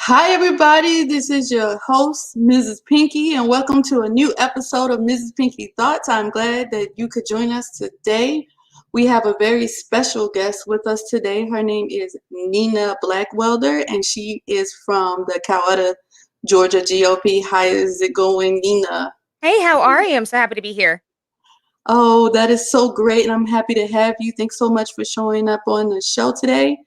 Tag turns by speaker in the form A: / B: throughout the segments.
A: Hi, everybody. This is your host, Mrs. Pinky, and welcome to a new episode of Mrs. Pinky Thoughts. I'm glad that you could join us today. We have a very special guest with us today. Her name is Nina Blackwelder, and she is from the Coweta, Georgia GOP. How is it going, Nina?
B: Hey, how are you? I'm so happy to be here.
A: Oh, that is so great, and I'm happy to have you. Thanks so much for showing up on the show today,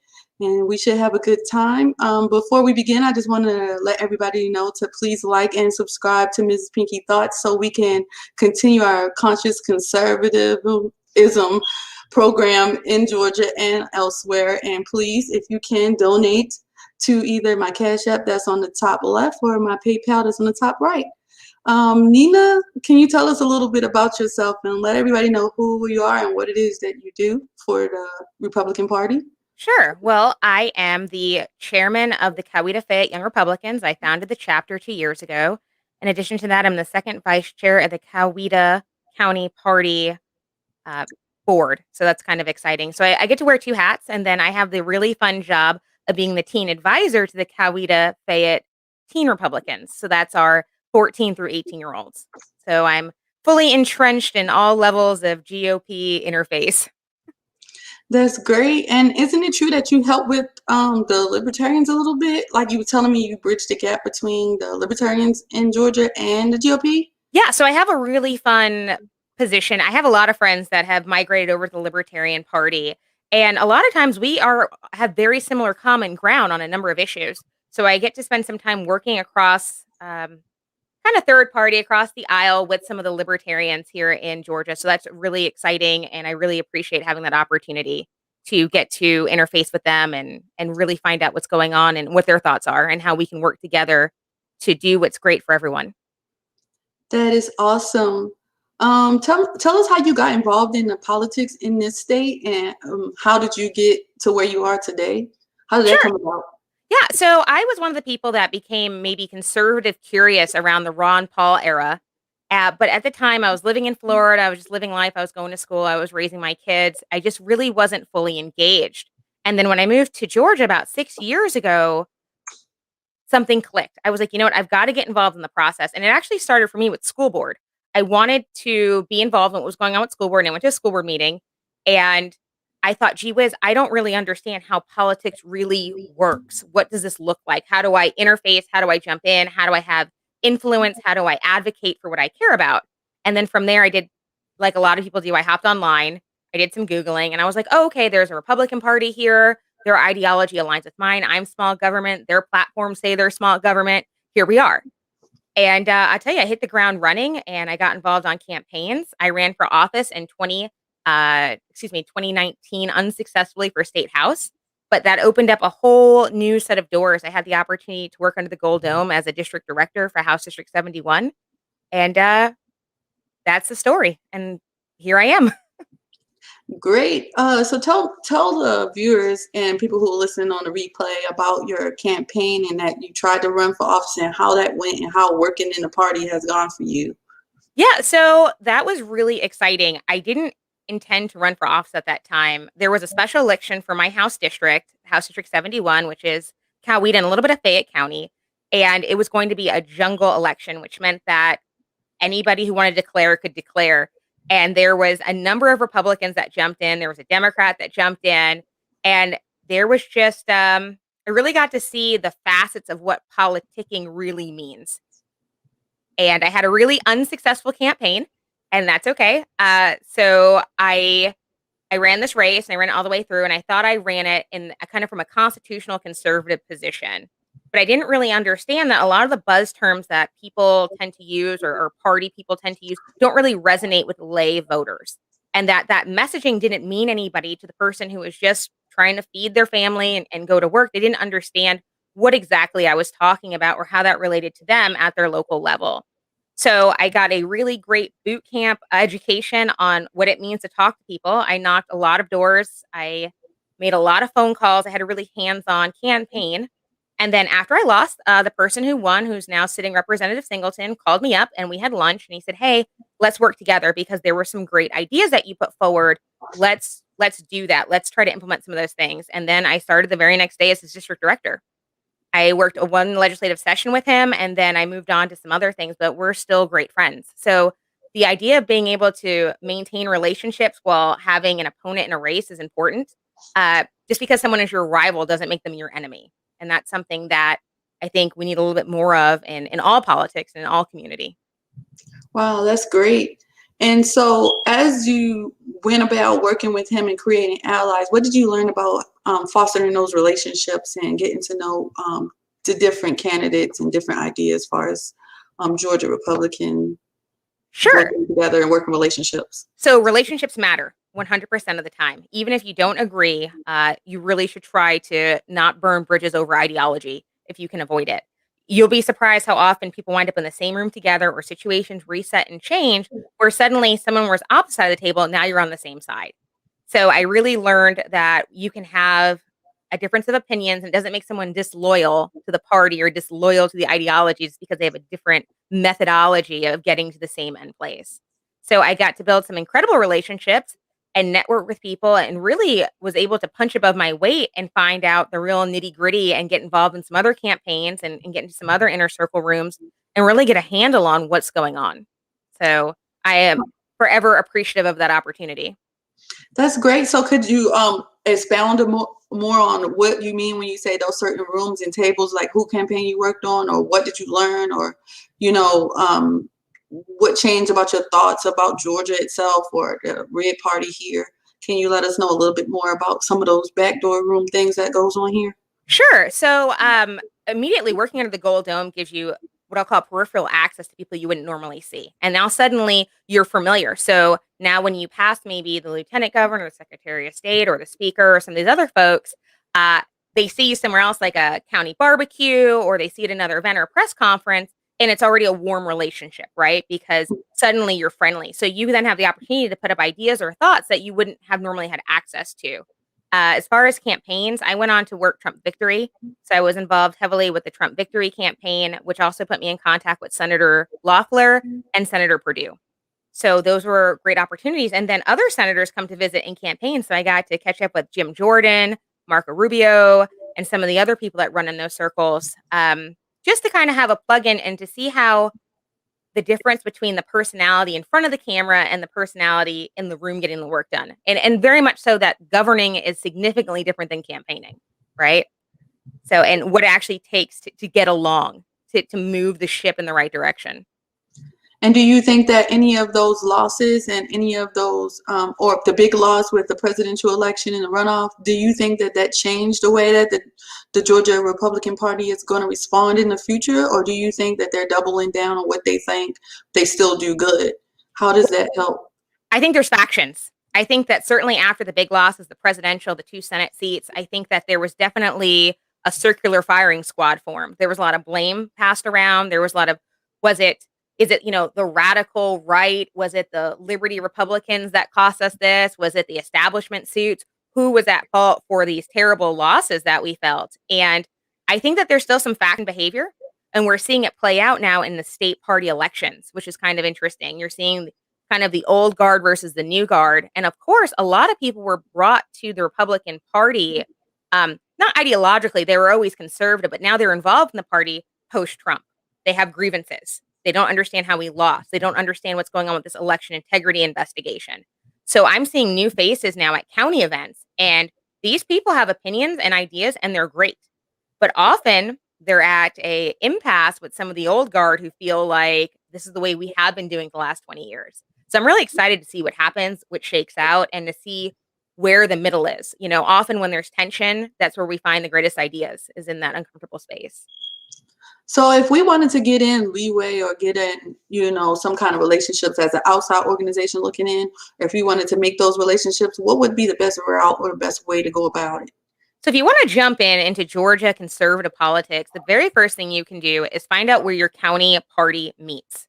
A: and we should have a good time. Before we begin, I just want to let everybody know to please like and subscribe to Mrs. Pinky Thoughts so we can continue our conscious conservatism program in Georgia and elsewhere. And please, if you can, donate to either my Cash App that's on the top left or my PayPal that's on the top right. Nina, can you tell us a little bit about yourself and let everybody know who you are and what it is that you do for the Republican Party?
B: Sure. Well, I am the chairman of the Coweta Fayette Young Republicans. I founded the chapter 2 years ago. In addition to that, I'm the second vice chair of the Coweta County Party uh, board. So that's kind of exciting. So I get to wear two hats, and then I have the really fun job of being the teen advisor to the Coweta Fayette Teen Republicans. So that's our 14 through 18-year-olds. So I'm fully entrenched in all levels of GOP interface.
A: That's great. And isn't it true that you help with the Libertarians a little bit? Like you were telling me you bridged the gap between the Libertarians in Georgia and the GOP?
B: Yeah, so I have a really fun position. I have a lot of friends that have migrated over to the Libertarian Party, and a lot of times have very similar common ground on a number of issues. So I get to spend some time working across kind of third party across the aisle with some of the libertarians here in Georgia. So that's really exciting, and I really appreciate having that opportunity to get to interface with them and really find out what's going on and what their thoughts are and how we can work together to do what's great for everyone.
A: That is awesome. Tell us how you got involved in the politics in this state and how did you get to where you are today? How did that
B: Sure.
A: come about?
B: Yeah, so I was one of the people that became maybe conservative curious around the Ron Paul era. But at the time, I was living in Florida. I was just living life. I was going to school. I was raising my kids. I just really wasn't fully engaged. And then when I moved to Georgia about 6 years ago, something clicked. I was like, you know what? I've got to get involved in the process. And it actually started for me with school board. I wanted to be involved in what was going on with school board. And I went to a school board meeting and I thought, gee whiz, I don't really understand how politics really works. What does this look like? How do I interface? How do I jump in? How do I have influence? How do I advocate for what I care about? And then from there, I did like a lot of people do. I hopped online, I did some Googling, and I was like, oh, okay, there's a Republican Party here. Their ideology aligns with mine. I'm small government. Their platforms say they're small government. Here we are. And I tell you, I hit the ground running and I got involved on campaigns. I ran for office in 2019 unsuccessfully for state house, but that opened up a whole new set of doors. I had the opportunity to work under the Gold Dome as a district director for House District 71. And that's the story. And here I am.
A: Great. So tell the viewers and people who are listening on the replay about your campaign and that you tried to run for office and how that went and how working in the party has gone for you.
B: Yeah, so that was really exciting. I didn't intend to run for office at that time. There was a special election for my House District 71, which is Coweta and a little bit of Fayette County. And it was going to be a jungle election, which meant that anybody who wanted to declare could declare. And there was a number of Republicans that jumped in. There was a Democrat that jumped in. And there was just, I really got to see the facets of what politicking really means. And I had a really unsuccessful campaign, and that's okay. So I ran this race, and I ran it all the way through, and I thought I ran it in a kind of from a constitutional conservative position. But I didn't really understand that a lot of the buzz terms that people tend to use or party people tend to use don't really resonate with lay voters. And that messaging didn't mean anybody to the person who was just trying to feed their family and go to work. They didn't understand what exactly I was talking about or how that related to them at their local level. So I got a really great boot camp education on what it means to talk to people. I knocked a lot of doors. I made a lot of phone calls. I had a really hands-on campaign. And then after I lost, the person who won, who's now sitting Representative Singleton, called me up and we had lunch and he said, hey, let's work together because there were some great ideas that you put forward. Let's do that. Let's try to implement some of those things. And then I started the very next day as his district director. I worked one legislative session with him, and then I moved on to some other things, but we're still great friends. So the idea of being able to maintain relationships while having an opponent in a race is important. Just because someone is your rival doesn't make them your enemy. And that's something that I think we need a little bit more of in all politics and in all community.
A: Wow, that's great. And so, as you went about working with him and creating allies, what did you learn about fostering those relationships and getting to know the different candidates and different ideas as far as Georgia Republican
B: Sure.
A: working together and working relationships?
B: So relationships matter 100% of the time. Even if you don't agree, you really should try to not burn bridges over ideology if you can avoid it. You'll be surprised how often people wind up in the same room together or situations reset and change where suddenly someone was opposite side of the table. Now you're on the same side. So I really learned that you can have a difference of opinions and it doesn't make someone disloyal to the party or disloyal to the ideologies because they have a different methodology of getting to the same end place. So I got to build some incredible relationships and network with people and really was able to punch above my weight and find out the real nitty gritty and get involved in some other campaigns and get into some other inner circle rooms and really get a handle on what's going on. So I am forever appreciative of that opportunity.
A: That's great. So could you expound more on what you mean when you say those certain rooms and tables, like who campaign you worked on, or what did you learn, or what changed about your thoughts about Georgia itself or the Red Party here? Can you let us know a little bit more about some of those backdoor room things that goes on here?
B: Sure. So immediately working under the Gold Dome gives you what I'll call peripheral access to people you wouldn't normally see. And now suddenly you're familiar. So now when you pass maybe the lieutenant governor, the secretary of state, or the speaker, or some of these other folks, they see you somewhere else like a county barbecue, or they see it at another event or a press conference, and it's already a warm relationship, right? Because suddenly you're friendly. So you then have the opportunity to put up ideas or thoughts that you wouldn't have normally had access to. As far as campaigns, I went on to work Trump Victory. So I was involved heavily with the Trump Victory campaign, which also put me in contact with Senator Loeffler and Senator Perdue. So those were great opportunities. And then other senators come to visit in campaigns. So I got to catch up with Jim Jordan, Marco Rubio, and some of the other people that run in those circles, just to kind of have a plug-in and to see how the difference between the personality in front of the camera and the personality in the room getting the work done. And very much so that governing is significantly different than campaigning, right? So, and what it actually takes to get along, to move the ship in the right direction.
A: And do you think that any of those losses and any of those, or the big loss with the presidential election and the runoff, do you think that that changed the way that the Georgia Republican Party is going to respond in the future? Or do you think that they're doubling down on what they think they still do good? How does that help?
B: I think there's factions. I think that certainly after the big losses, the presidential, the 2 Senate seats, I think that there was definitely a circular firing squad formed. There was a lot of blame passed around. There was a lot of, is it, the radical right? Was it the Liberty Republicans that cost us this? Was it the establishment suits? Who was at fault for these terrible losses that we felt? And I think that there's still some faction behavior, and we're seeing it play out now in the state party elections, which is kind of interesting. You're seeing kind of the old guard versus the new guard. And of course, a lot of people were brought to the Republican Party, not ideologically, they were always conservative, but now they're involved in the party post-Trump. They have grievances. They don't understand how we lost. They don't understand what's going on with this election integrity investigation. So I'm seeing new faces now at county events, and these people have opinions and ideas, and they're great. But often they're at a impasse with some of the old guard who feel like this is the way we have been doing the last 20 years. So I'm really excited to see what happens, what shakes out, and to see where the middle is. Often when there's tension, that's where we find the greatest ideas, is in that uncomfortable space.
A: So if we wanted to get in leeway or get in, some kind of relationships as an outside organization looking in, or if you wanted to make those relationships, what would be the best route or the best way to go about it?
B: So if you want to jump into Georgia conservative politics, the very first thing you can do is find out where your county party meets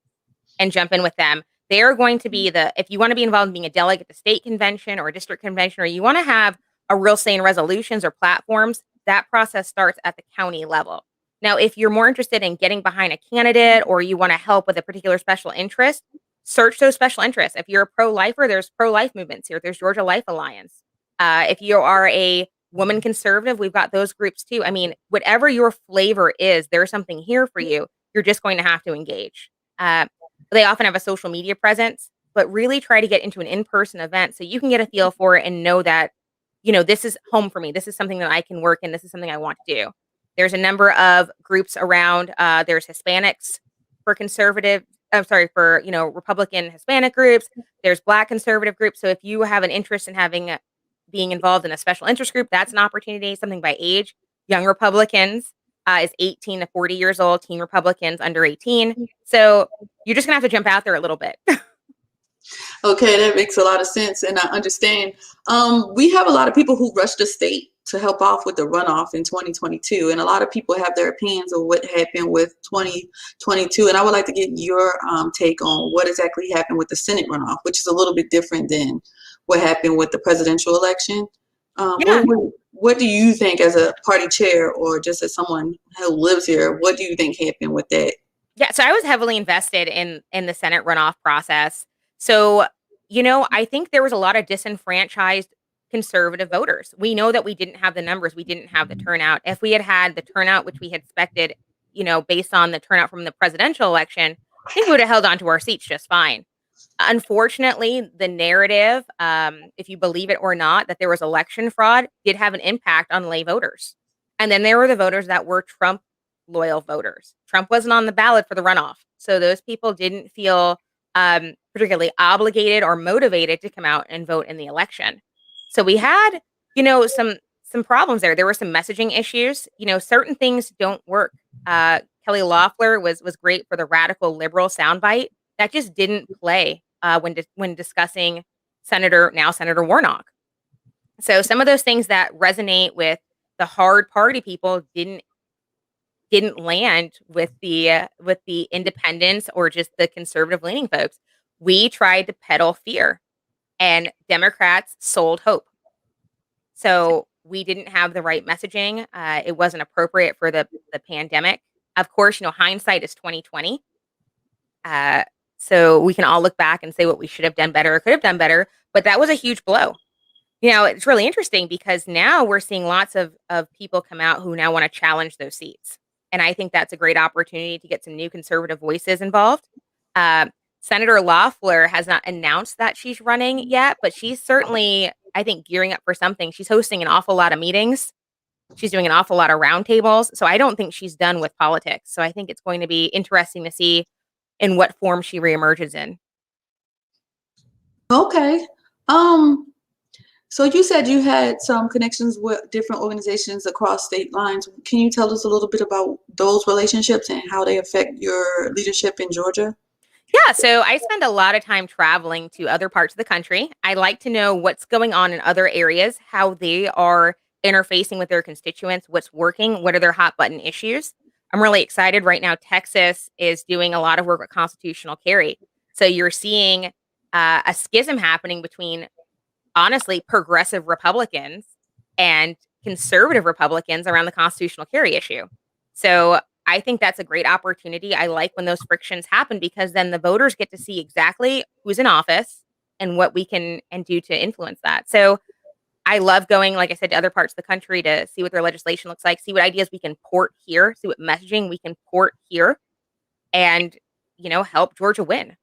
B: and jump in with them. They are going to be if you want to be involved in being a delegate at the state convention or a district convention, or you want to have a real say in resolutions or platforms, that process starts at the county level. Now, if you're more interested in getting behind a candidate or you want to help with a particular special interest, search those special interests. If you're a pro-lifer, there's pro-life movements here. There's Georgia Life Alliance. If you are a woman conservative, we've got those groups too. I mean, whatever your flavor is, there's something here for you. You're just going to have to engage. They often have a social media presence, but really try to get into an in-person event so you can get a feel for it and know that, this is home for me. This is something that I can work in. This is something I want to do. There's a number of groups around. There's Hispanics for conservative. I'm sorry, for, Republican Hispanic groups. There's Black conservative groups. So if you have an interest in being involved in a special interest group, that's an opportunity. Something by age. Young Republicans is 18 to 40 years old. Teen Republicans under 18. So you're just gonna have to jump out there a little bit.
A: Okay, that makes a lot of sense, and I understand. We have a lot of people who rush the state to help off with the runoff in 2022, and a lot of people have their opinions of what happened with 2022, and I would like to get your take on what exactly happened with the Senate runoff, which is a little bit different than what happened with the presidential election.
B: Yeah.
A: What do you think, as a party chair or just as someone who lives here, what do you think happened with that?
B: Yeah, so I was heavily invested in the Senate runoff process. So, I think there was a lot of disenfranchised conservative voters. We know that we didn't have the numbers, we didn't have the turnout. If we had had the turnout which we had expected, based on the turnout from the presidential election, I think we would have held on to our seats just fine. Unfortunately, the narrative, if you believe it or not, that there was election fraud did have an impact on lay voters. And then there were the voters that were Trump loyal voters. Trump wasn't on the ballot for the runoff. So those people didn't feel particularly obligated or motivated to come out and vote in the election. So we had, some problems there. There were some messaging issues. Certain things don't work. Kelly Loeffler was great for the radical liberal soundbite. That just didn't play when discussing Senator Warnock. So some of those things that resonate with the hard party people didn't land with the independents or just the conservative leaning folks. We tried to peddle fear, and Democrats sold hope. So we didn't have the right messaging. It wasn't appropriate for the pandemic. Of course, hindsight is 2020. So we can all look back and say what we should have done better or could have done better, but that was a huge blow. It's really interesting because now we're seeing lots of people come out who now want to challenge those seats. And I think that's a great opportunity to get some new conservative voices involved. Senator Loeffler has not announced that she's running yet, but she's certainly, I think, gearing up for something. She's hosting an awful lot of meetings. She's doing an awful lot of roundtables. So I don't think she's done with politics. So I think it's going to be interesting to see in what form she reemerges in.
A: Okay. So you said you had some connections with different organizations across state lines. Can you tell us a little bit about those relationships and how they affect your leadership in Georgia?
B: Yeah, so I spend a lot of time traveling to other parts of the country. I like to know what's going on in other areas, how they are interfacing with their constituents, what's working, what are their hot button issues. I'm really excited right now. Texas is doing a lot of work with constitutional carry. So you're seeing a schism happening between, honestly, progressive Republicans and conservative Republicans around the constitutional carry issue. So I think that's a great opportunity. I like when those frictions happen because then the voters get to see exactly who's in office and what we can do to influence that. So I love going, like I said, to other parts of the country to see what their legislation looks like, see what ideas we can port here, see what messaging we can port here, and, help Georgia win.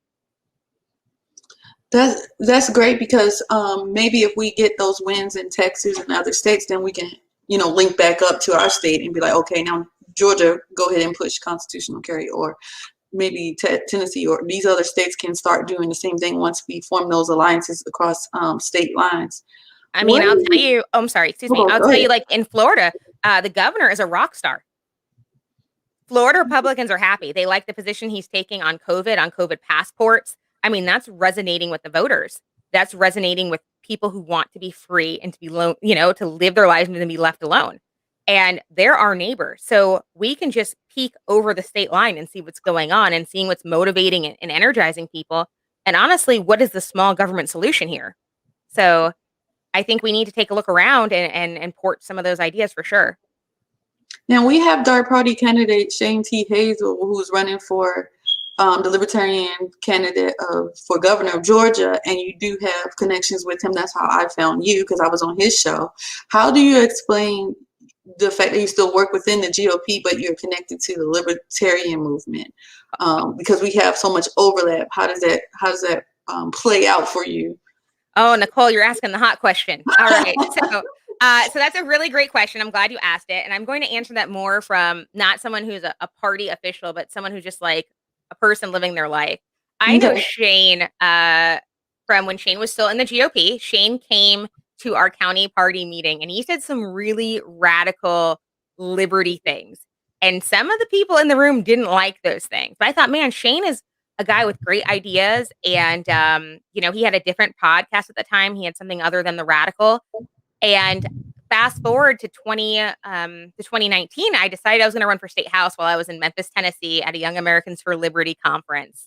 A: That's great because maybe if we get those wins in Texas and other states, then we can, link back up to our state and be like, okay, now Georgia, go ahead and push constitutional carry, or maybe Tennessee or these other states can start doing the same thing once we form those alliances across state lines.
B: I mean, I'll tell you, I'm sorry, excuse me. I'll tell you, like in Florida, the governor is a rock star. Florida Republicans are happy. They like the position he's taking on COVID passports. I mean, that's resonating with the voters. That's resonating with people who want to be free and to be, to live their lives and to be left alone. And they're our neighbors. So we can just peek over the state line and see what's going on and seeing what's motivating and energizing people. And honestly, what is the small government solution here? So I think we need to take a look around and port some of those ideas for sure.
A: Now we have Dark Party candidate Shane T. Hazel, who's running for the Libertarian candidate for governor of Georgia, and you do have connections with him. That's how I found you, because I was on his show. How do you explain the fact that you still work within the GOP, but you're connected to the Libertarian movement? Because we have so much overlap. How does that play out for you?
B: Oh, Nicole, you're asking the hot question. All right. So that's a really great question. I'm glad you asked it. And I'm going to answer that more from not someone who's a party official, but someone who's just like a person living their life. I know
A: Okay.
B: Shane from when Shane was still in the GOP. Shane came to our county party meeting and he said some really radical liberty things. And some of the people in the room didn't like those things. But I thought, man, Shane is a guy with great ideas. And, he had a different podcast at the time. He had something other than the radical. And fast forward to 2019, I decided I was going to run for state house while I was in Memphis, Tennessee at a Young Americans for Liberty conference.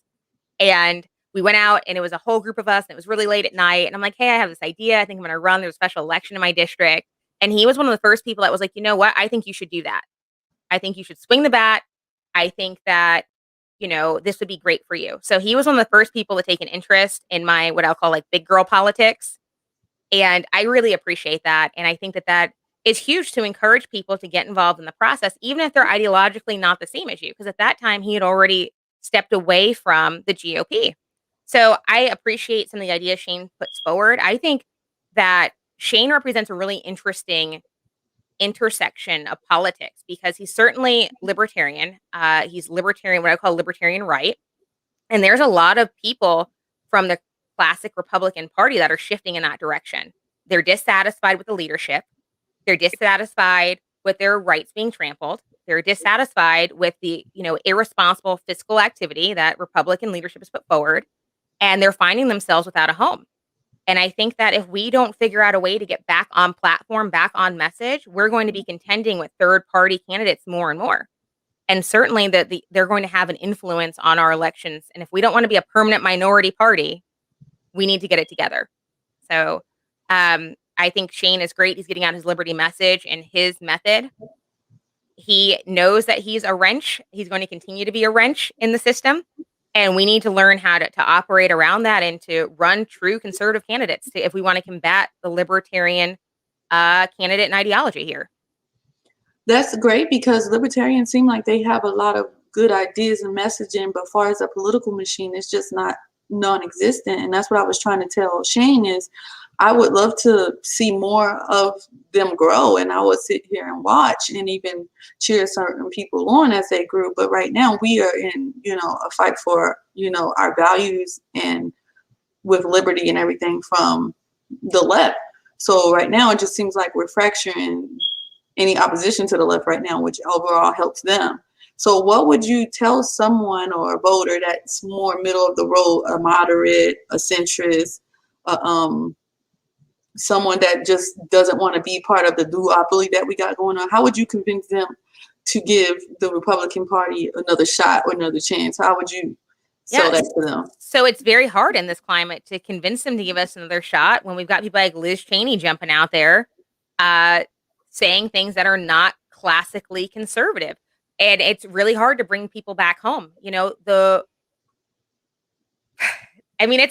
B: And we went out and it was a whole group of us and it was really late at night. And I'm like, hey, I have this idea. I think I'm going to run. There's a special election in my district. And he was one of the first people that was like, you know what? I think you should do that. I think you should swing the bat. I think that, this would be great for you. So he was one of the first people to take an interest in my, what I'll call like big girl politics. And I really appreciate that. And I think that that is huge to encourage people to get involved in the process, even if they're ideologically not the same as you. Because at that time, he had already stepped away from the GOP. So I appreciate some of the ideas Shane puts forward. I think that Shane represents a really interesting intersection of politics because he's certainly libertarian. He's libertarian, what I call libertarian right. And there's a lot of people from the classic Republican Party that are shifting in that direction. They're dissatisfied with the leadership. They're dissatisfied with their rights being trampled. They're dissatisfied with the, irresponsible fiscal activity that Republican leadership has put forward. And they're finding themselves without a home. And I think that if we don't figure out a way to get back on platform, back on message, we're going to be contending with third-party candidates more and more. And certainly they're going to have an influence on our elections. And if we don't want to be a permanent minority party, we need to get it together. So I think Shane is great. He's getting out his liberty message and his method. He knows that he's a wrench. He's going to continue to be a wrench in the system. And we need to learn how to operate around that and to run true conservative candidates if we want to combat the libertarian candidate and ideology here.
A: That's great because libertarians seem like they have a lot of good ideas and messaging, but as far as a political machine, it's just not non-existent. And that's what I was trying to tell Shane is I would love to see more of them grow, and I would sit here and watch and even cheer certain people on as they grew. But right now we are in, a fight for, our values and with liberty and everything from the left. So right now it just seems like we're fracturing any opposition to the left right now, which overall helps them. So what would you tell someone or a voter that's more middle of the road, a moderate, a centrist, someone that just doesn't want to be part of the duopoly that we got going on? How would you convince them to give the Republican Party another shot or another chance? How would you sell that to them?
B: So it's very hard in this climate to convince them to give us another shot when we've got people like Liz Cheney jumping out there saying things that are not classically conservative. And it's really hard to bring people back home. It's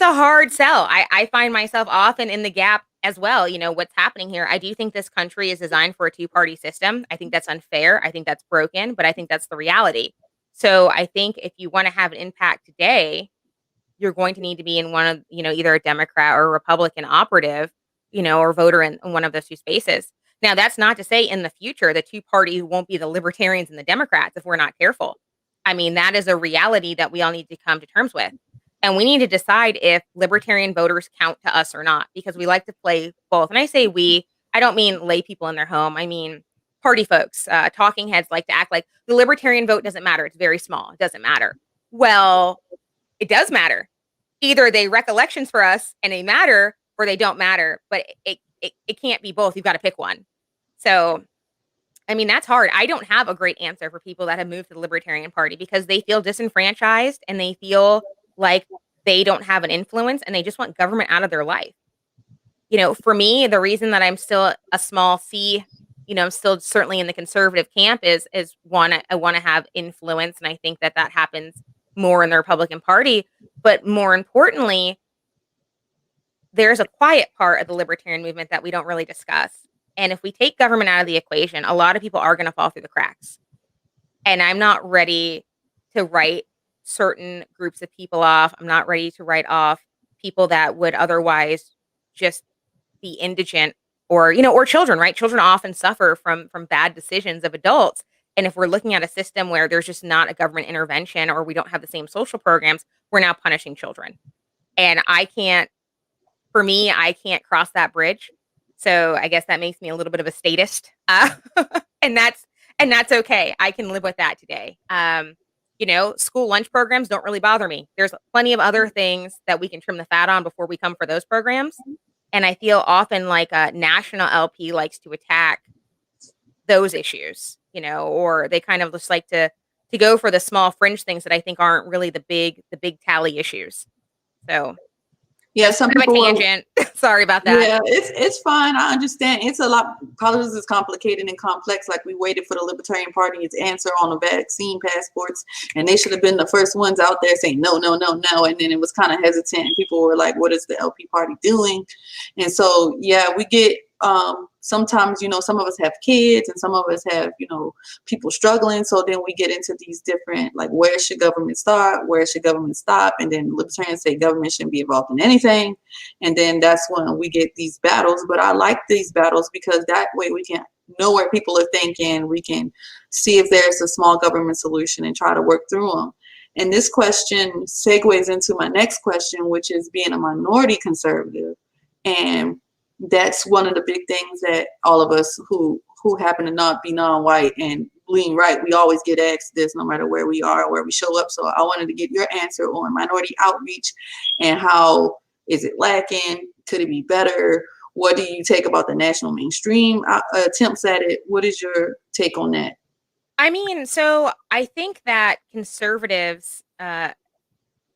B: a hard sell. I find myself often in the gap as well. What's happening here. I do think this country is designed for a two-party system. I think that's unfair. I think that's broken, but I think that's the reality. So I think if you want to have an impact today, you're going to need to be in one of, either a Democrat or a Republican operative, or voter in one of those two spaces. Now, that's not to say in the future, the two parties won't be the Libertarians and the Democrats if we're not careful. I mean, that is a reality that we all need to come to terms with. And we need to decide if libertarian voters count to us or not, because we like to play both. And I say we, I don't mean lay people in their home. I mean, party folks, talking heads like to act like the libertarian vote doesn't matter. It's very small. It doesn't matter. Well, it does matter. Either they wreck elections for us and they matter or they don't matter, but it can't be both. You've got to pick one. So, that's hard. I don't have a great answer for people that have moved to the Libertarian Party because they feel disenfranchised and they feel like they don't have an influence and they just want government out of their life. For me, the reason that I'm still a small C, I'm still certainly in the conservative camp is one, I want to have influence. And I think that happens more in the Republican Party. But more importantly, there's a quiet part of the libertarian movement that we don't really discuss. And if we take government out of the equation, a lot of people are going to fall through the cracks. And I'm not ready to write certain groups of people off. I'm not ready to write off people that would otherwise just be indigent, or, or children, right? Children often suffer from bad decisions of adults. And if we're looking at a system where there's just not a government intervention, or we don't have the same social programs, we're now punishing children. And I can't cross that bridge. So I guess that makes me a little bit of a statist. And that's okay. I can live with that today. School lunch programs don't really bother me. There's plenty of other things that we can trim the fat on before we come for those programs. And I feel often like a national LP likes to attack those issues, or they kind of just like to go for the small fringe things that I think aren't really the big tally issues. So
A: yeah, some people
B: tangent. Sorry about that.
A: Yeah, it's fine. I understand. It's a lot. Politics is complicated and complex. Like, we waited for the Libertarian Party's answer on the vaccine passports, and they should have been the first ones out there saying no, no, no, no. And then it was kind of hesitant, and people were like, "What is the LP Party doing?" And so, yeah, we get. Sometimes, some of us have kids and some of us have, people struggling. So then we get into these different, like, where should government start? Where should government stop? And then libertarians say government shouldn't be involved in anything. And then that's when we get these battles. But I like these battles because that way we can know where people are thinking. We can see if there's a small government solution and try to work through them. And this question segues into my next question, which is being a minority conservative. And that's one of the big things that all of us who happen to not be non-white and lean right, we always get asked this no matter where we are or where we show up. So I wanted to get your answer on minority outreach and how is it lacking? Could it be better? What do you take about the national mainstream attempts at it? What is your take on that?
B: I mean, so I think that conservatives,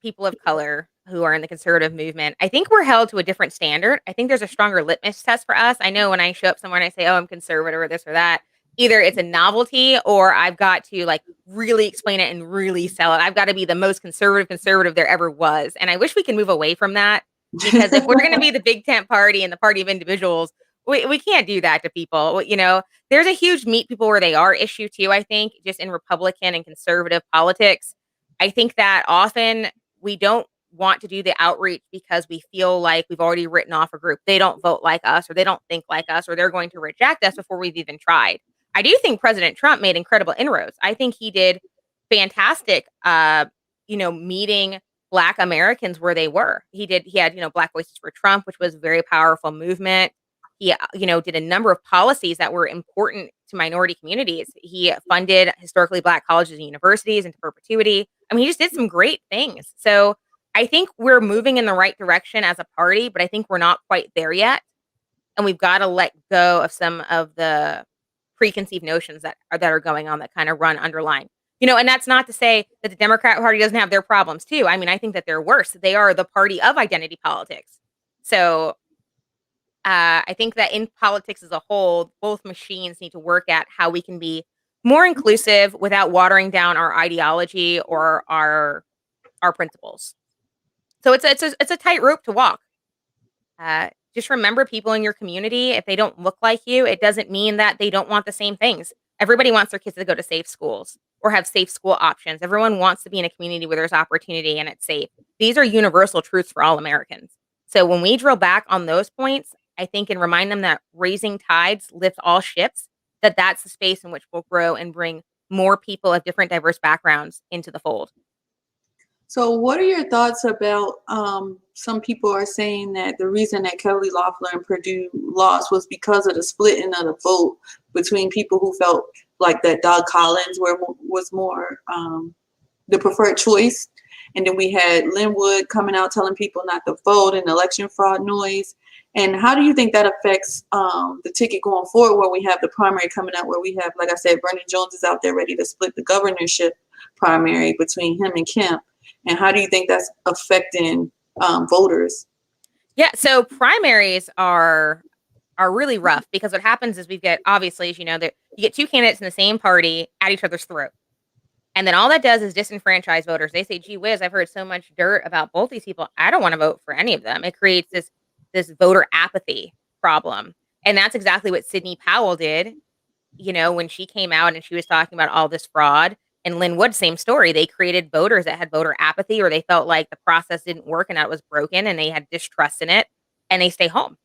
B: people of color who are in the conservative movement, I think we're held to a different standard. I think there's a stronger litmus test for us. I know when I show up somewhere and I say, oh, I'm conservative or this or that, either it's a novelty or I've got to like really explain it and really sell it. I've got to be the most conservative there ever was. And I wish we can move away from that, because if we're going to be the big tent party and the party of individuals, we can't do that to people. There's a huge meet people where they are issue too, I think, just in Republican and conservative politics. I think that often we don't want to do the outreach because we feel like we've already written off a group. They don't vote like us, or they don't think like us, or they're going to reject us before we've even tried. I do think President Trump made incredible inroads. I think he did fantastic, meeting Black Americans where they were. He had, Black Voices for Trump, which was a very powerful movement. He, did a number of policies that were important to minority communities. He funded historically Black colleges and universities into perpetuity. I mean, he just did some great things. So I think we're moving in the right direction as a party, but I think we're not quite there yet. And we've got to let go of some of the preconceived notions that are going on that kind of run underlying. And that's not to say that the Democrat Party doesn't have their problems too. I mean, I think that they're worse. They are the party of identity politics. So I think that in politics as a whole, both machines need to work at how we can be more inclusive without watering down our ideology or our principles. So it's a tightrope to walk. Just remember, people in your community, if they don't look like you, it doesn't mean that they don't want the same things. Everybody wants their kids to go to safe schools or have safe school options. Everyone wants to be in a community where there's opportunity and it's safe. These are universal truths for all Americans. So when we drill back on those points, I think, and remind them that raising tides lift all ships, that's the space in which we'll grow and bring more people of different diverse backgrounds into the fold.
A: So what are your thoughts about some people are saying that the reason that Kelly Loeffler and Perdue lost was because of the splitting of the vote between people who felt like that Doug Collins was more the preferred choice. And then we had Linwood coming out telling people not to vote and election fraud noise. And how do you think that affects the ticket going forward, where we have the primary coming out, where we have, like I said, Vernon Jones is out there ready to split the governorship primary between him and Kemp. And how do you think that's affecting voters?
B: Yeah, so primaries are really rough, because what happens is we get, obviously, as you know, that you get two candidates in the same party at each other's throat. And then all that does is disenfranchise voters. They say, gee whiz, I've heard so much dirt about both these people. I don't want to vote for any of them. It creates this voter apathy problem. And that's exactly what Sidney Powell did, when she came out and she was talking about all this fraud. And Lynn Wood, same story. They created voters that had voter apathy, or they felt like the process didn't work and that it was broken and they had distrust in it, and they stay home.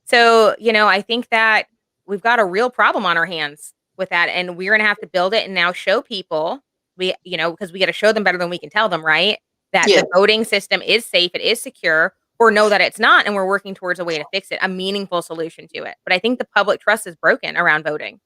B: So, I think that we've got a real problem on our hands with that, and we're going to have to build it and now show people, because we got to show them better than we can tell them, right? That
A: Yeah.
B: the voting system is safe, it is secure, or know that it's not, and we're working towards a way to fix it, a meaningful solution to it. But I think the public trust is broken around voting.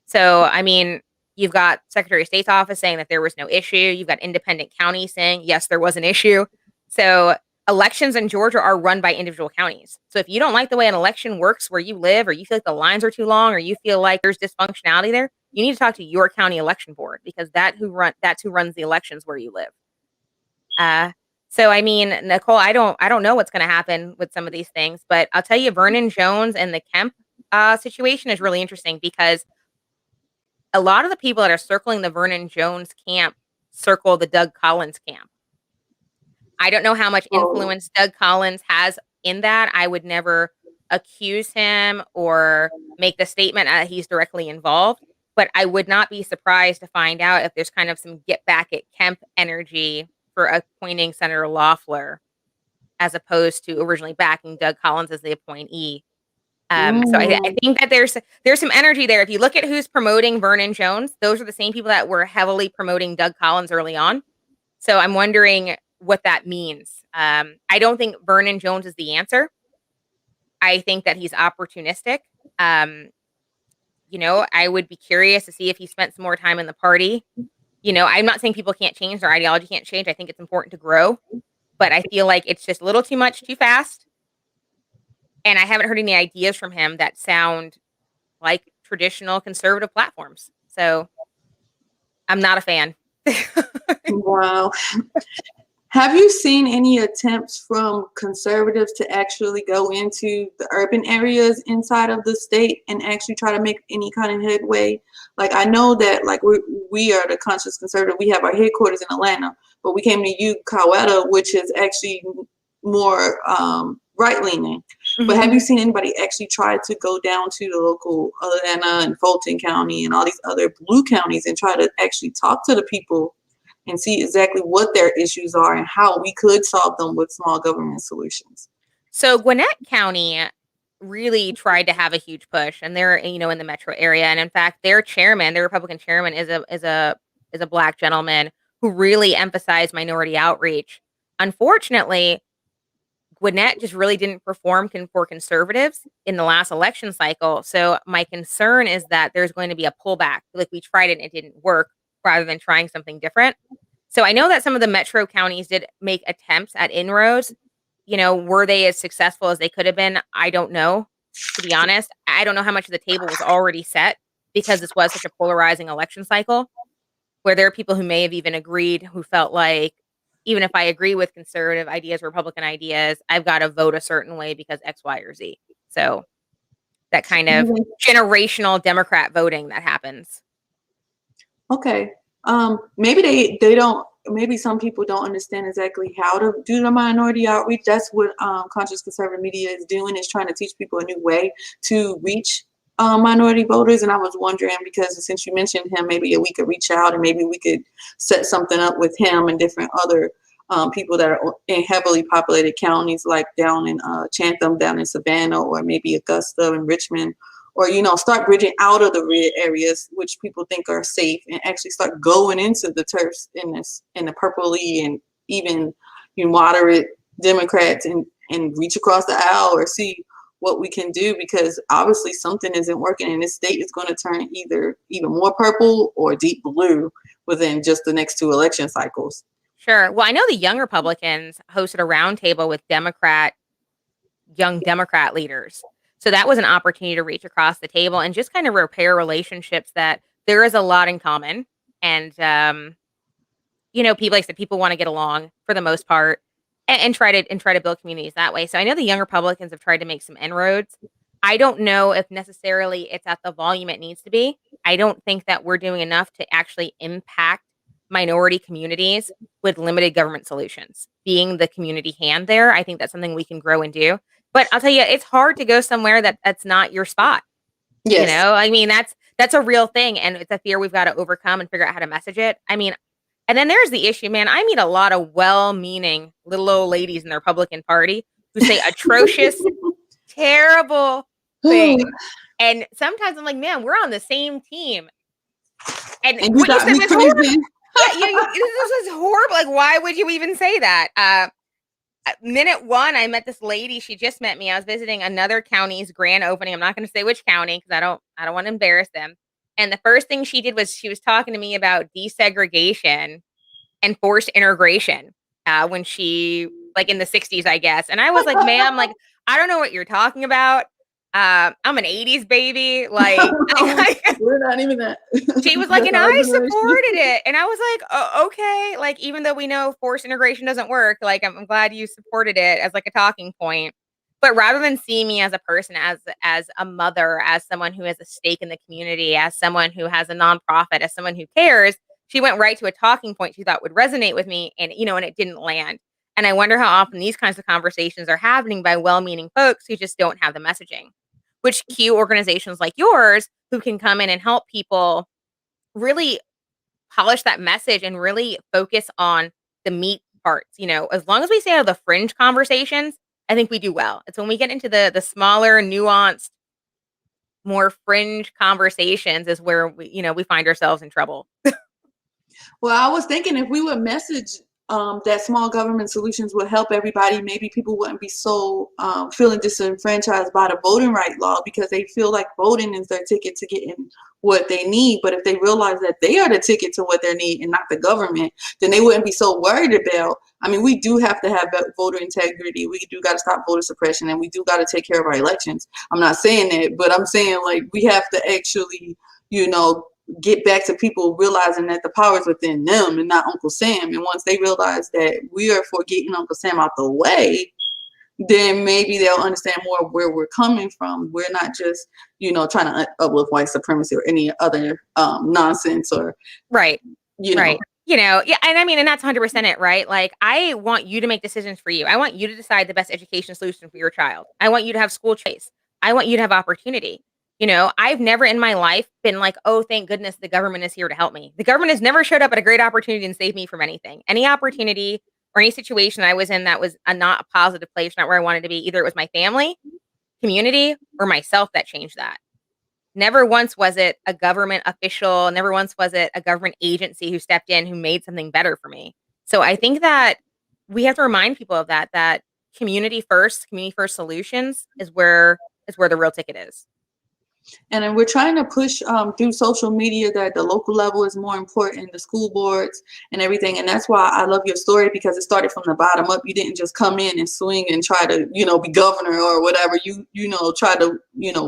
B: So, I mean, you've got Secretary of State's office saying that there was no issue. You've got independent counties saying, yes, there was an issue. So elections in Georgia are run by individual counties. So if you don't like the way an election works where you live, or you feel like the lines are too long, or you feel like there's dysfunctionality there, you need to talk to your county election board, because that's who runs the elections where you live. So I mean, Nicole, I don't know what's going to happen with some of these things, but I'll tell you, Vernon Jones and the Kemp situation is really interesting, because a lot of the people that are circling the Vernon Jones camp circle the Doug Collins camp. I don't know how much influence Doug Collins has in that. I would never accuse him or make the statement that he's directly involved, but I would not be surprised to find out if there's kind of some get back at Kemp energy for appointing Senator Loeffler, as opposed to originally backing Doug Collins as the appointee. So I think that there's some energy there. If you look at who's promoting Vernon Jones, those are the same people that were heavily promoting Doug Collins early on. So I'm wondering what that means. I don't think Vernon Jones is the answer. I think that he's opportunistic. I would be curious to see if he spent some more time in the party. I'm not saying people can't change, their ideology can't change. I think it's important to grow, but I feel like it's just a little too much, too fast. And I haven't heard any ideas from him that sound like traditional conservative platforms. So I'm not a fan.
A: Wow. Have you seen any attempts from conservatives to actually go into the urban areas inside of the state and actually try to make any kind of headway? Like, I know that, like, we are the Conscious Conservative. We have our headquarters in Atlanta, but we came to Coweta, which is actually more right-leaning. But have you seen anybody actually try to go down to the local Atlanta and Fulton County and all these other blue counties and try to actually talk to the people and see exactly what their issues are and how we could solve them with small government solutions?
B: So Gwinnett County really tried to have a huge push, and they're in the metro area. And in fact, their Republican chairman, is a Black gentleman who really emphasized minority outreach. Unfortunately, Gwinnett just really didn't perform for conservatives in the last election cycle. So my concern is that there's going to be a pullback. Like, we tried it and it didn't work, rather than trying something different. So I know that some of the metro counties did make attempts at inroads. Were they as successful as they could have been? I don't know, to be honest. I don't know how much of the table was already set, because this was such a polarizing election cycle, where there are people who may have even agreed, who felt like, even if I agree with conservative ideas, Republican ideas, I've got to vote a certain way because X, Y, or Z. So that kind of generational Democrat voting that happens.
A: Okay. Maybe they don't, maybe some people don't understand exactly how to do the minority outreach. That's what conscious conservative media is doing, is trying to teach people a new way to reach minority voters. And I was wondering, because since you mentioned him, maybe we could reach out and maybe we could set something up with him and different other people that are in heavily populated counties, like down in Chatham, down in Savannah, or maybe Augusta and Richmond, or start bridging out of the red areas, which people think are safe, and actually start going into the turfs in the purpley and even moderate Democrats, and reach across the aisle or see what we can do, because obviously something isn't working, and this state is going to turn either even more purple or deep blue within just the next 2 election cycles.
B: Sure. Well, I know the Young Republicans hosted a roundtable with young Democrat leaders. So that was an opportunity to reach across the table and just kind of repair relationships that there is a lot in common. And, people, like I said, people want to get along for the most part, and try to build communities that way. So I know the Young Republicans have tried to make some inroads. I don't know if necessarily it's at the volume it needs to be. I don't think that we're doing enough to actually impact minority communities with limited government solutions. Being the community hand there, I think that's something we can grow and do. But I'll tell you, it's hard to go somewhere that's not your spot. You
A: Yes.
B: know, I mean, that's a real thing, and it's a fear we've got to overcome and figure out how to message it. I mean, and then there's the issue, man. I meet a lot of well-meaning little old ladies in the Republican Party who say atrocious, terrible things. And sometimes I'm like, man, we're on the same team. And
A: you
B: what you
A: got
B: said
A: me
B: was horrible.
A: crazy.
B: This is horrible. Like, why would you even say that? Minute one, I met this lady. She just met me. I was visiting another county's grand opening. I'm not going to say which county because I don't want to embarrass them. And the first thing she did was she was talking to me about desegregation and forced integration when she, like in the 60s, I guess. And I was like, ma'am, like, I don't know what you're talking about. I'm an 80s baby. Like,
A: we're not even that.
B: She was like, and I supported it. And I was like, oh, okay. Like, even though we know forced integration doesn't work, like, I'm glad you supported it as like a talking point. But rather than seeing me as a person, as a mother, as someone who has a stake in the community, as someone who has a nonprofit, as someone who cares, she went right to a talking point she thought would resonate with me. And, and it didn't land. And I wonder how often these kinds of conversations are happening by well-meaning folks who just don't have the messaging, which cue organizations like yours who can come in and help people really polish that message and really focus on the meat parts. As long as we stay out of the fringe conversations, I think we do well. It's when we get into the smaller, nuanced, more fringe conversations is where we find ourselves in trouble.
A: Well, I was thinking if we would message that small government solutions would help everybody, maybe people wouldn't be so feeling disenfranchised by the voting right law because they feel like voting is their ticket to getting what they need. But if they realize that they are the ticket to what they need and not the government, then they wouldn't be so worried about. I mean, we do have to have voter integrity. We do got to stop voter suppression, and we do got to take care of our elections. I'm not saying that, but I'm saying like we have to actually, get back to people realizing that the power is within them and not Uncle Sam. And once they realize that we are for getting Uncle Sam out the way, then maybe they'll understand more where we're coming from. We're not just, trying to uplift white supremacy or any other nonsense or
B: right.
A: Right.
B: Yeah. And I mean, and that's 100% it, right? Like, I want you to make decisions for you. I want you to decide the best education solution for your child. I want you to have school choice. I want you to have opportunity. I've never in my life been like, oh, thank goodness the government is here to help me. The government has never showed up at a great opportunity and saved me from anything. Any opportunity or any situation I was in that was not a positive place, not where I wanted to be, either it was my family, community, or myself that changed that. Never once was it a government official. Never once was it a government agency who stepped in, who made something better for me. So I think that we have to remind people of that community first solutions is where the real ticket is.
A: And then we're trying to push through social media that the local level is more important, the school boards and everything. And that's why I love your story, because it started from the bottom up. You didn't just come in and swing and try to, be governor or whatever. You try to,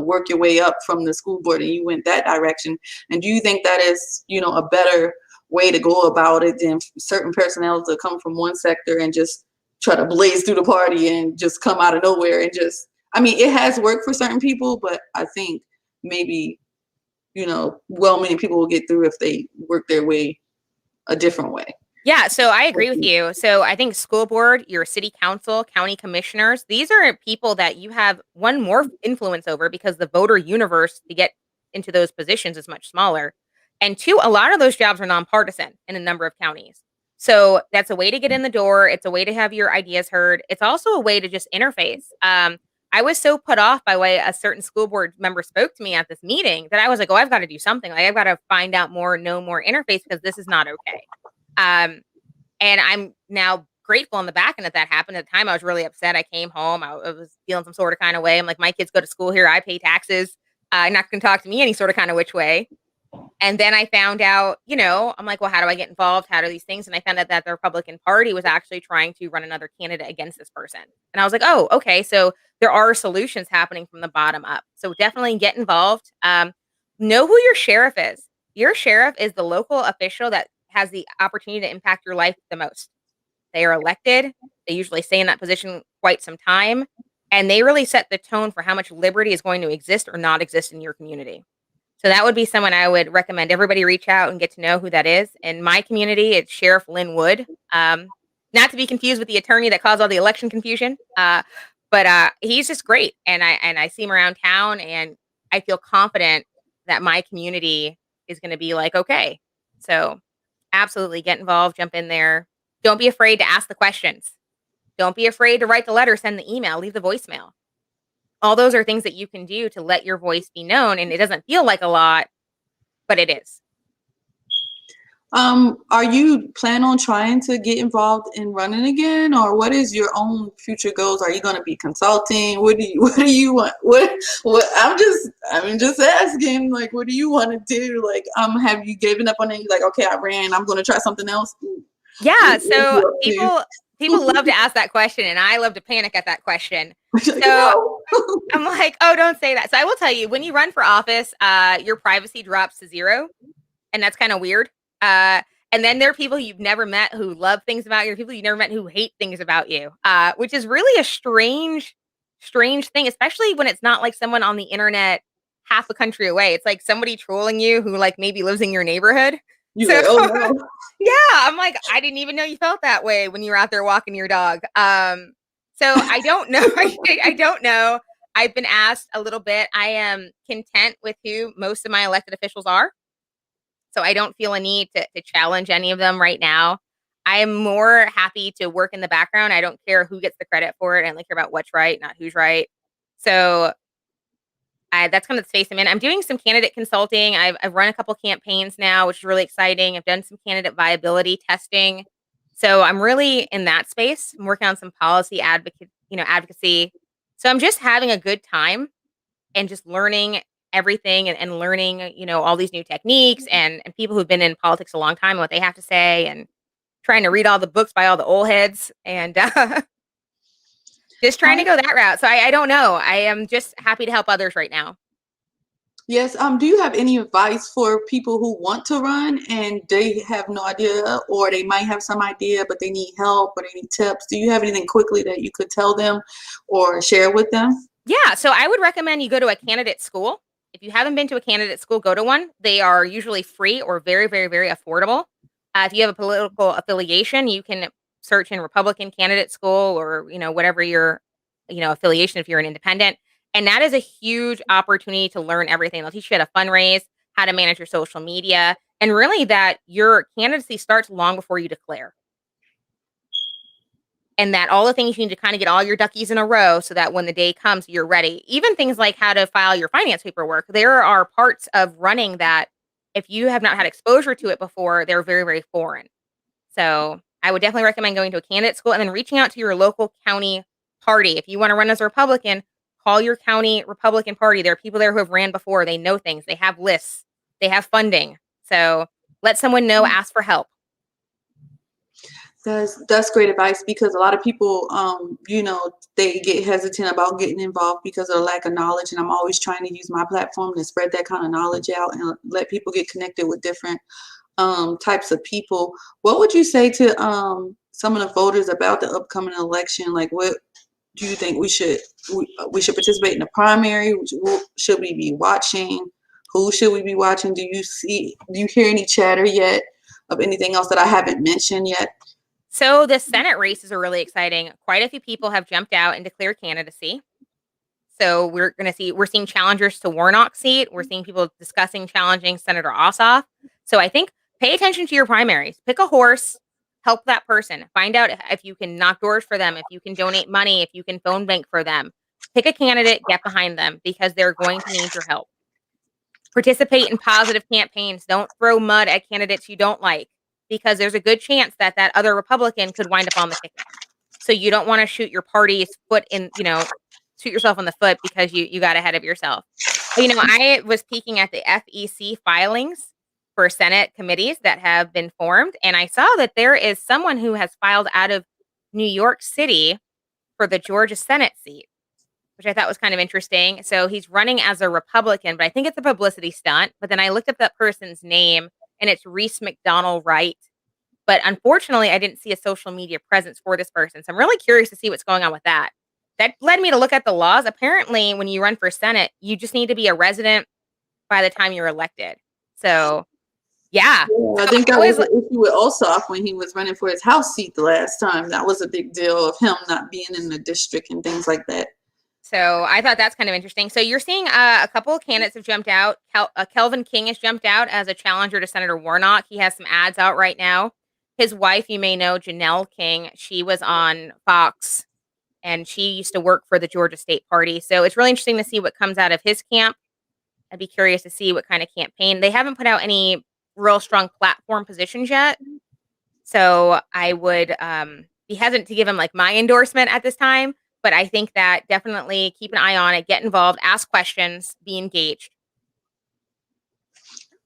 A: work your way up from the school board, and you went that direction. And do you think that is, a better way to go about it than certain personnel to come from one sector and just try to blaze through the party and just come out of nowhere and just, it has worked for certain people, but I think maybe, well-meaning people will get through if they work their way a different way.
B: Yeah, so I agree with you. So I think school board, your city council, county commissioners, these are people that you have one more influence over because the voter universe to get into those positions is much smaller. And two, a lot of those jobs are nonpartisan in a number of counties. So that's a way to get in the door. It's a way to have your ideas heard. It's also a way to just interface. I was so put off by the way a certain school board member spoke to me at this meeting that I was like, oh, I've got to do something. Like, I've got to find out more, know more, interface, because this is not okay. And I'm now grateful on the back end that happened. At the time, I was really upset. I came home. I was feeling some sort of kind of way. I'm like, my kids go to school here. I pay taxes. You're not going to talk to me any sort of kind of which way. And then I found out, I'm like, well, how do I get involved? How do these things? And I found out that the Republican Party was actually trying to run another candidate against this person. And I was like, oh, okay. So there are solutions happening from the bottom up. So definitely get involved. Know who your sheriff is. Your sheriff is the local official that has the opportunity to impact your life the most. They are elected. They usually stay in that position quite some time. And they really set the tone for how much liberty is going to exist or not exist in your community. So that would be someone I would recommend everybody reach out and get to know who that is. In my community, it's Sheriff Lynn Wood. Not to be confused with the attorney that caused all the election confusion. But he's just great. And I see him around town, and I feel confident that my community is going to be like, okay. So absolutely get involved, jump in there. Don't be afraid to ask the questions. Don't be afraid to write the letter, send the email, leave the voicemail. All those are things that you can do to let your voice be known. And it doesn't feel like a lot, but it is.
A: Are you plan on trying to get involved in running again, or what is your own future goals? Are you going to be consulting? What do you want? What I'm just asking, like, what do you want to do? Like, have you given up on it? Like, okay, I ran, I'm going to try something else.
B: Yeah. So people love to ask that question, and I love to panic at that question. So I'm like, oh, don't say that. So I will tell you, when you run for office, your privacy drops to 0. And that's kind of weird. And then there are people you've never met who love things about you, people you've never met who hate things about you, which is really a strange thing, especially when it's not like someone on the internet half a country away. It's like somebody trolling you who like maybe lives in your neighborhood.
A: You're like, oh no.
B: Yeah, I'm like, I didn't even know you felt that way when you were out there walking your dog. So I don't know. I don't know. I've been asked a little bit. I am content with who most of my elected officials are. So I don't feel a need to challenge any of them right now. I am more happy to work in the background. I don't care who gets the credit for it. I only care about what's right, not who's right. So that's kind of the space I'm in. I'm doing some candidate consulting. I've run a couple campaigns now, which is really exciting. I've done some candidate viability testing. So I'm really in that space. I'm working on some policy advocacy. So I'm just having a good time and just learning everything and learning, all these new techniques and people who've been in politics a long time and what they have to say, and trying to read all the books by all the old heads, and just trying to go that route. So I don't know. I am just happy to help others right now.
A: Yes. Do you have any advice for people who want to run and they have no idea, or they might have some idea, but they need help or they need tips? Do you have anything quickly that you could tell them or share with them?
B: Yeah. So I would recommend you go to a candidate school. If you haven't been to a candidate school, go to one. They are usually free or very, very, very affordable. If you have a political affiliation, you can search in Republican candidate school or, whatever your, affiliation if you're an independent. And that is a huge opportunity to learn everything. They'll teach you how to fundraise, how to manage your social media, and really that your candidacy starts long before you declare. And that all the things you need to kind of get all your duckies in a row so that when the day comes, you're ready. Even things like how to file your finance paperwork. There are parts of running that if you have not had exposure to it before, they're very, very foreign. So I would definitely recommend going to a candidate school and then reaching out to your local county party. If you want to run as a Republican, call your county Republican Party. There are people there who have ran before. They know things. They have lists. They have funding. So let someone know, ask for help.
A: That's great advice, because a lot of people, they get hesitant about getting involved because of the lack of knowledge. And I'm always trying to use my platform to spread that kind of knowledge out and let people get connected with different types of people. What would you say to some of the voters about the upcoming election? Like, what do you think we should participate in the primary? Should we be watching? Who should we be watching? Do you hear any chatter yet of anything else that I haven't mentioned yet?
B: So the Senate races are really exciting. Quite a few people have jumped out and declared candidacy. So we're seeing challengers to Warnock's seat. We're seeing people discussing challenging Senator Ossoff. So I think pay attention to your primaries. Pick a horse, help that person. Find out if you can knock doors for them, if you can donate money, if you can phone bank for them. Pick a candidate, get behind them, because they're going to need your help. Participate in positive campaigns. Don't throw mud at candidates you don't like, because there's a good chance that other Republican could wind up on the ticket. So you don't want to shoot your party's foot in, shoot yourself in the foot because you got ahead of yourself. I was peeking at the FEC filings for Senate committees that have been formed, and I saw that there is someone who has filed out of New York City for the Georgia Senate seat, which I thought was kind of interesting. So he's running as a Republican, but I think it's a publicity stunt. But then I looked up that person's name, and it's Reese McDonald Wright. But unfortunately, I didn't see a social media presence for this person. So I'm really curious to see what's going on with that. That led me to look at the laws. Apparently, when you run for Senate, you just need to be a resident by the time you're elected. So, yeah.
A: I think that was the issue with Ossoff when he was running for his House seat the last time. That was a big deal of him not being in the district and things like that.
B: So I thought that's kind of interesting. So you're seeing a couple of candidates have jumped out. Kelvin King has jumped out as a challenger to Senator Warnock. He has some ads out right now. His wife, you may know, Janelle King, she was on Fox, and she used to work for the Georgia State Party. So it's really interesting to see what comes out of his camp. I'd be curious to see what kind of campaign. They haven't put out any real strong platform positions yet. So I would be hesitant to give him like my endorsement at this time. But I think that definitely keep an eye on it, get involved, ask questions, be engaged.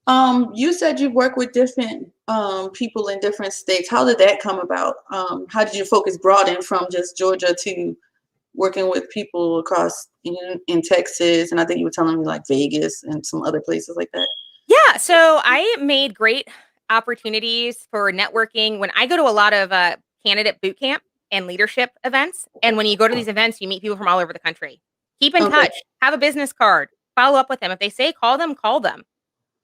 A: You said you work with different people in different states. How did that come about? How did your focus broaden from just Georgia to working with people across in Texas? And I think you were telling me like Vegas and some other places like that.
B: Yeah, so I made great opportunities for networking when I go to a lot of candidate boot camp and leadership events. And when you go to these events, you meet people from all over the country. Keep in touch, have a business card, follow up with them. If they say call them, call them.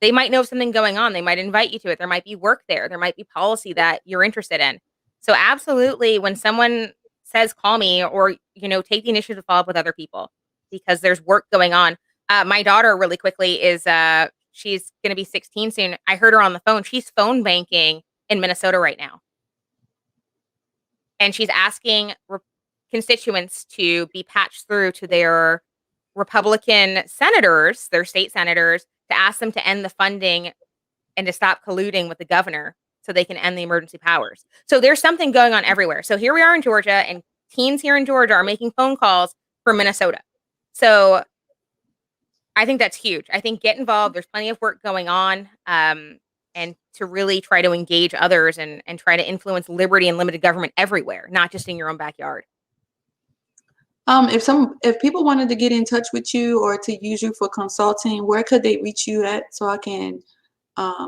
B: They might know something going on. They might invite you to it. There might be work there. There might be policy that you're interested in. So absolutely, when someone says call me, or take the initiative to follow up with other people because there's work going on. My daughter, really quickly, is she's going to be 16 soon. I heard her on the phone. She's phone banking in Minnesota right now. And she's asking constituents to be patched through to their Republican senators, their state senators, to ask them to end the funding and to stop colluding with the governor so they can end the emergency powers. So there's something going on everywhere. So here we are in Georgia, and teens here in Georgia are making phone calls for Minnesota. So I think that's huge. I think get involved. There's plenty of work going on. And to really try to engage others and try to influence liberty and limited government everywhere, not just in your own backyard.
A: If people wanted to get in touch with you or to use you for consulting, where could they reach you at so I can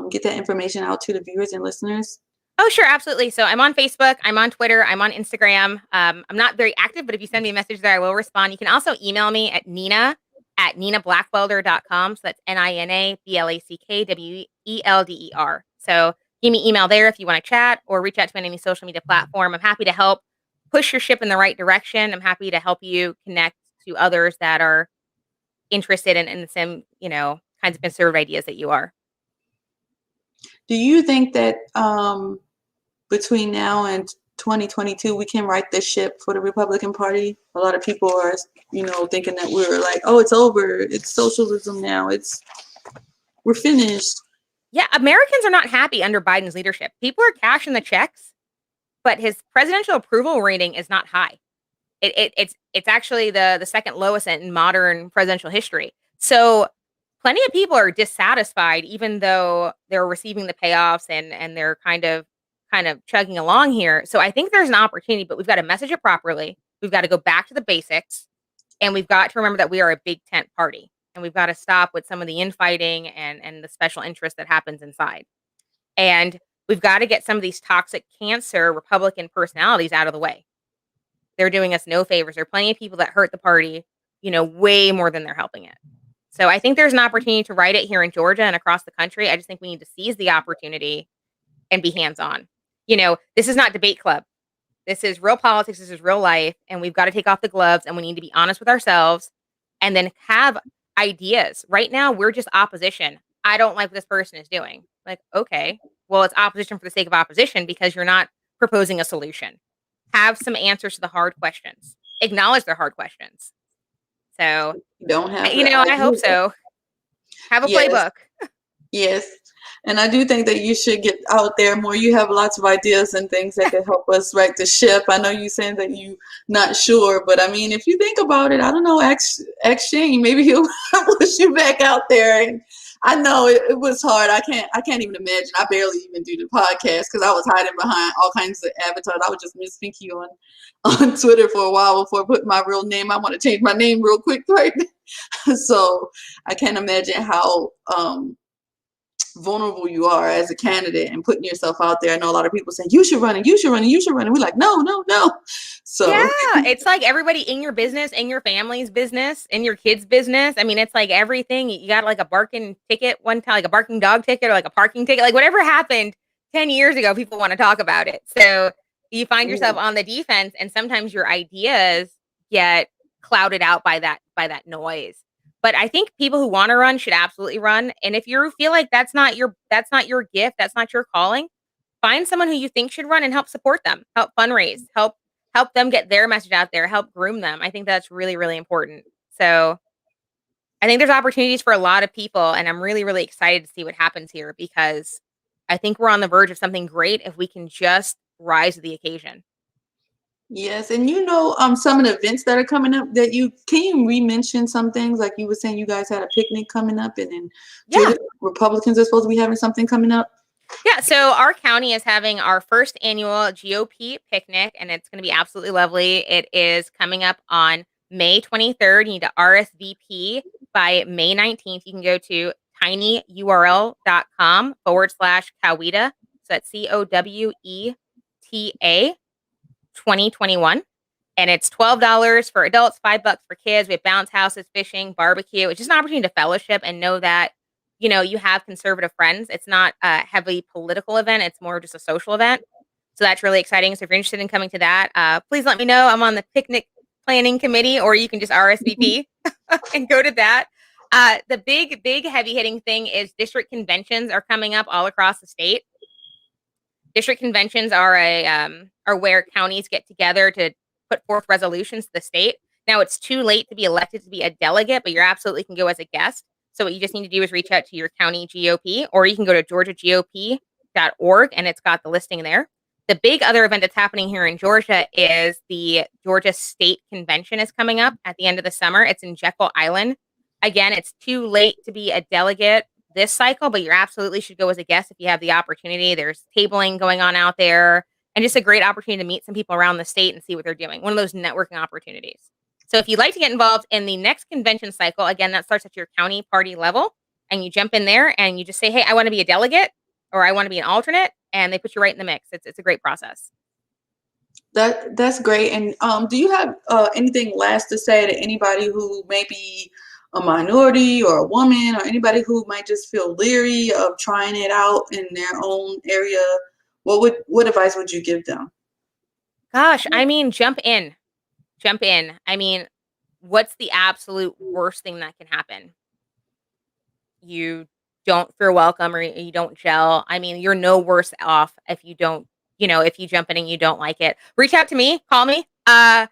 A: get that information out to the viewers and listeners?
B: Oh, sure. Absolutely. So I'm on Facebook. I'm on Twitter. I'm on Instagram. I'm not very active, but if you send me a message there, I will respond. You can also email me at nina@ninablackwelder.com. So that's NINABLACKWELDER. So give me email there if you want to chat or reach out to me on any social media platform. I'm happy to help push your ship in the right direction. I'm happy to help you connect to others that are interested in the same, kinds of conservative ideas that you are.
A: Do you think that between now and 2022, we can right the ship for the Republican Party? A lot of people are, thinking that we're like, oh, it's over. It's socialism now. We're finished.
B: Yeah, Americans are not happy under Biden's leadership. People are cashing the checks, but his presidential approval rating is not high. It's actually the second lowest in modern presidential history. So plenty of people are dissatisfied, even though they're receiving the payoffs and they're kind of chugging along here. So I think there's an opportunity, but we've got to message it properly. We've got to go back to the basics, and we've got to remember that we are a big tent party, and we've got to stop with some of the infighting and the special interest that happens inside. And we've got to get some of these toxic cancer Republican personalities out of the way. They're doing us no favors. There are plenty of people that hurt the party, way more than they're helping it. So I think there's an opportunity to right it here in Georgia and across the country. I just think we need to seize the opportunity and be hands-on. This is not debate club. This is real politics. This is real life. And we've got to take off the gloves, and we need to be honest with ourselves and then have ideas. Right now, we're just opposition. I don't like what this person is doing. Like, okay, well, it's opposition for the sake of opposition because you're not proposing a solution. Have some answers to the hard questions. Acknowledge their hard questions. So,
A: you don't have,
B: I hope so. Have a playbook.
A: Yes. And I do think that you should get out there more. You have lots of ideas and things that could help us right the ship. I know you're saying that you're not sure, but I mean, if you think about it, I don't know, ask Shane, maybe he'll push you back out there. And I know it was hard. I can't even imagine. I barely even do the podcast because I was hiding behind all kinds of avatars. I was just MrsPinky on Twitter for a while before putting my real name. I want to change my name real quick right now. So I can't imagine how vulnerable you are as a candidate and putting yourself out there. I know a lot of people say, you should run it, you should run it, you should run it. We're like, no, no, no. So
B: yeah, it's like everybody in your business, in your family's business, in your kids' business. I mean, it's like everything. You got like a barking ticket one time, like a barking dog ticket or like a parking ticket, like whatever happened 10 years ago, people want to talk about it. So you find yourself on the defense, and sometimes your ideas get clouded out by that noise. But I think people who want to run should absolutely run. And if you feel like that's not your gift, that's not your calling, find someone who you think should run and help support them, help fundraise, help them get their message out there, help groom them. I think that's really, really important. So I think there's opportunities for a lot of people, and I'm really, really excited to see what happens here, because I think we're on the verge of something great if we can just rise to the occasion.
A: yes, and some of the events that are coming up that can you re-mention some things? Like you were saying, you guys had a picnic coming up, and then
B: Yeah.
A: Republicans are supposed to be having something coming up.
B: Yeah, so our county is having our first annual GOP Picnic, and it's going to be absolutely lovely. It is coming up on May 23rd. You need to RSVP by May 19th. You can go to tinyurl.com/Coweta. So that's COWETA 2021. And it's $12 for adults, $5 for kids. We have bounce houses, fishing, barbecue. It's just an opportunity to fellowship and know that, you have conservative friends. It's not a heavily political event. It's more just a social event. So that's really exciting. So if you're interested in coming to that, please let me know. I'm on the picnic planning committee, or you can just RSVP and go to that. The big heavy hitting thing is district conventions are coming up all across the state. District conventions are where counties get together to put forth resolutions to the state. Now, it's too late to be elected to be a delegate, but you absolutely can go as a guest. So what you just need to do is reach out to your county GOP, or you can go to georgiagop.org, and it's got the listing there. The big other event that's happening here in Georgia is the Georgia State Convention is coming up at the end of the summer. It's in Jekyll Island. Again, it's too late to be a delegate this cycle, but you absolutely should go as a guest if you have the opportunity. There's tabling going on out there, and just a great opportunity to meet some people around the state and see what they're doing. One of those networking opportunities. So if you'd like to get involved in the next convention cycle, again, that starts at your county party level, and you jump in there and you just say, hey, I want to be a delegate, or I want to be an alternate, and they put you right in the mix. It's a great process.
A: That's great. And do you have anything last to say to anybody who may be a minority or a woman, or anybody who might just feel leery of trying it out in their own area? What advice would you give them?
B: Gosh, I mean, jump in. I mean, what's the absolute worst thing that can happen? You don't feel welcome, or you don't gel. I mean, you're no worse off if you don't, if you jump in and you don't like it. Reach out to me, call me. Reach out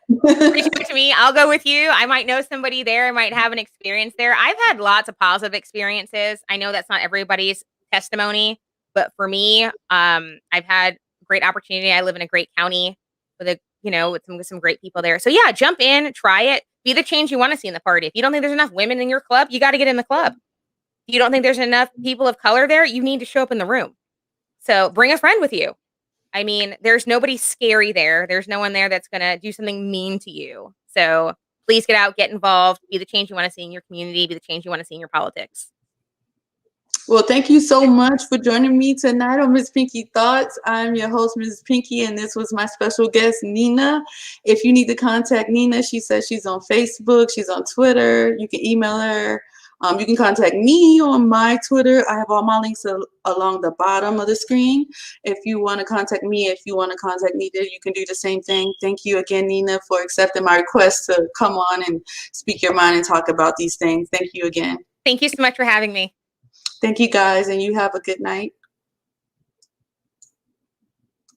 B: to me. I'll go with you. I might know somebody there. I might have an experience there. I've had lots of positive experiences. I know that's not everybody's testimony, but for me, I've had great opportunity. I live in a great county with with some great people there. So yeah, jump in, try it, be the change you want to see in the party. If you don't think there's enough women in your club, you got to get in the club. If you don't think there's enough people of color there, you need to show up in the room. So bring a friend with you. I mean, there's nobody scary there. There's no one there that's going to do something mean to you. So please get out, get involved, be the change you want to see in your community, be the change you want to see in your politics.
A: Well, thank you so much for joining me tonight on MrsPinky Thoughts. I'm your host, MrsPinky, and this was my special guest, Nina. If you need to contact Nina, she says she's on Facebook, she's on Twitter. You can email her. You can contact me on my Twitter. I have all my links along the bottom of the screen. If you want to contact me, if you want to contact Nina, you can do the same thing. Thank you again, Nina, for accepting my request to come on and speak your mind and talk about these things. Thank you again.
B: Thank you so much for having me.
A: Thank you, guys, and you have a good night.